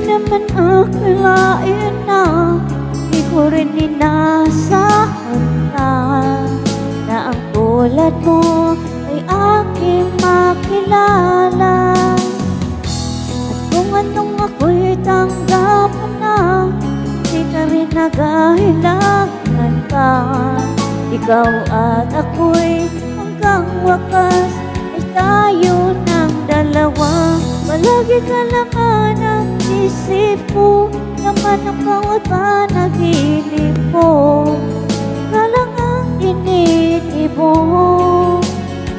naman akalain na di ko rin inasahan na ang tulad mo ay aking makilala. At kung anong ako'y tanggap mo na, di ka rin naghahilangan pa. Ikaw at ako'y hanggang wakas ay tayo ng dalawa. Palagi ka laman ang isip ko, laman ang bawat panaginip ko. Ikaw lang ang initibok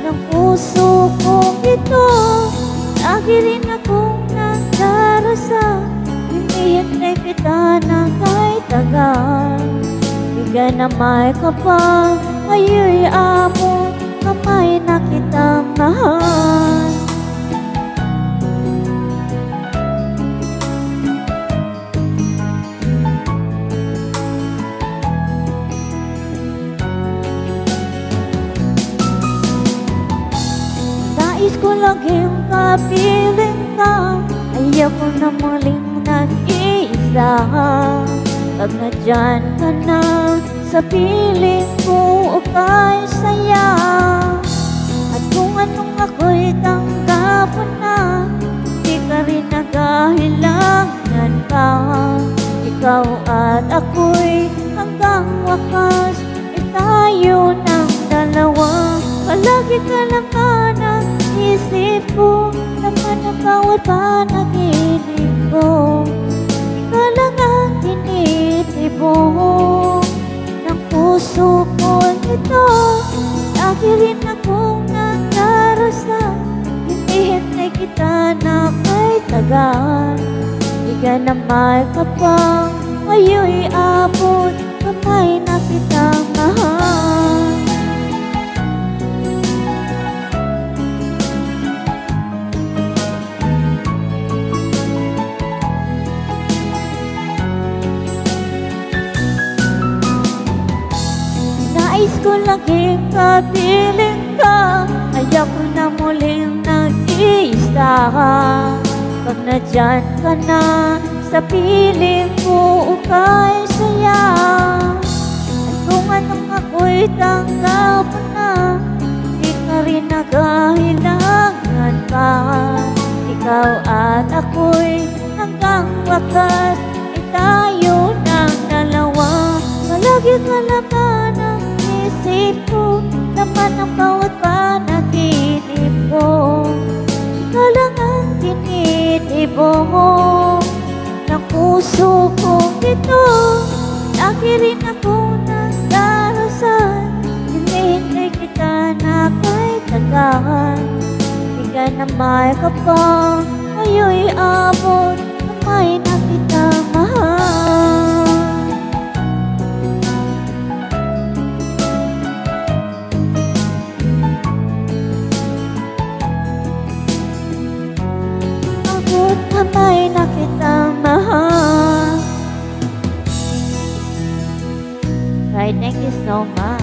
ng puso kong ito. Lagi rin akong nagdarasal, hinihintay kita na kahit tagal. Bigay na may kapal, ayo'y amo, kamay na kita mahal. Nais ko laging kapiling ka, ayaw ko na muling nag-iisa. Pag nadyan ka na sa piling ko, okay saya. At kung anong ako'y tanggap mo na, di ka rin naghahilangan pa. Ikaw at ako'y hanggang wakas ay tayo ng dalawa. Palagi ka laman ang isip ko, laman ang bawat panaginip ko. Ikaw lang ang tinitibok ng puso ko ito. Lagi rin akong nagdarasal, hinihintay kita na kahit tagal. Bigay na may kapal, ayo'y abot, kamay na kita mahal. Nais ko laging kapiling ka, ayaw ko na muling nag-iisa. Pag nadyan ka na sa piling ko, okay saya. At kung anong ako'y tanggap mo na, di ka rin naghahilangan pa. Ikaw at ako'y hanggang wakas ay tayo ng dalawa. Palagi ka laman ang isip ko, laman ang bawat panaginip ko. Ikaw lang ang tinitibok ng puso kong ito. Lagi rin akong nagdarasal, hinihintay kita na kahit tagal. Bigay na may kapal, ayo'y abot, kamay na kita mahal. Kamay na kita mahal. Right, thank you so much.